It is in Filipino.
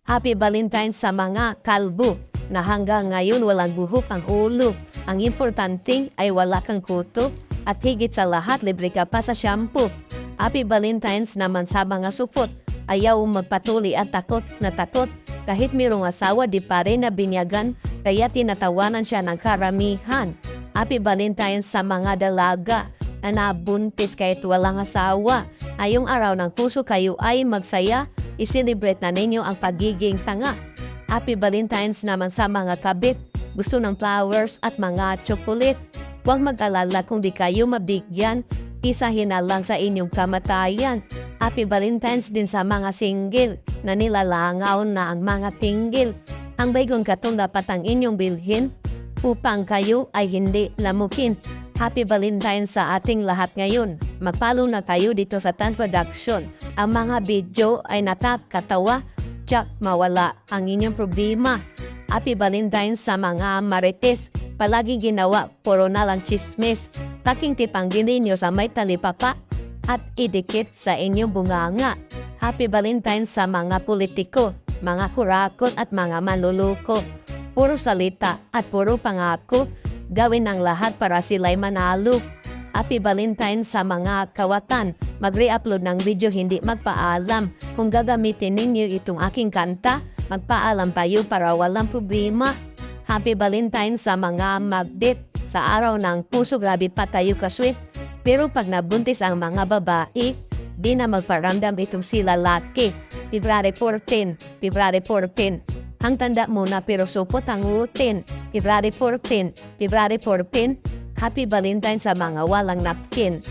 Happy Valentine's sa mga kalbo na hanggang ngayon walang buhok ang ulo. Ang importante ay wala kang kuto at higit sa lahat libre ka pa sa shampoo. Happy Valentine's naman sa mga supot. Ayaw magpatuli at takot na takot. Kahit mayroong asawa di pa rin na binyagan, kaya tinatawanan siya ng karamihan. Happy Valentine's sa mga dalaga na nabuntis kahit walang asawa. Ngayong araw ng puso kayo ay magsaya, isilibrate na ninyo ang pagiging tanga. Happy Valentine's naman sa mga kabit, gusto ng flowers at mga chocolate. Huwag mag-alala kung di kayo mabigyan, isahin na lang sa inyong kamatayan. Happy Valentine's din sa mga single na nilalangaw na ang mga tinggil. Ang bagong katong dapat ang inyong bilhin upang kayo ay hindi lamukin. Happy Valentine's sa ating lahat ngayon. Mag-follow na kayo dito sa Tan Production. Ang mga video ay nakakatawa, tsak mawala ang inyong problema. Happy Valentine's sa mga marites. Palagi ginawa, puro na lang chismis. Taking tipanggilin nyo sa may talipapa at idikit sa inyong bunganga. Happy Valentine's sa mga politiko, mga kurakot at mga manluluko. Puro salita at puro pangako. Gawin ang lahat para sila'y manalo. Happy Valentine's sa mga kawatan. Mag-re-upload ng video hindi magpaalam. Kung gagamitin ninyo itong aking kanta, magpaalam tayo para walang problema. Happy Valentine's sa mga magdit. Sa araw ng puso, grabe pa tayo kasweet. Pero pag nabuntis ang mga babae, di na magparamdam itong sila laki. February 14, February 14. Ang tanda muna pero supot ang utin. February 14, February 14. Happy Valentine's sa mga walang napkin.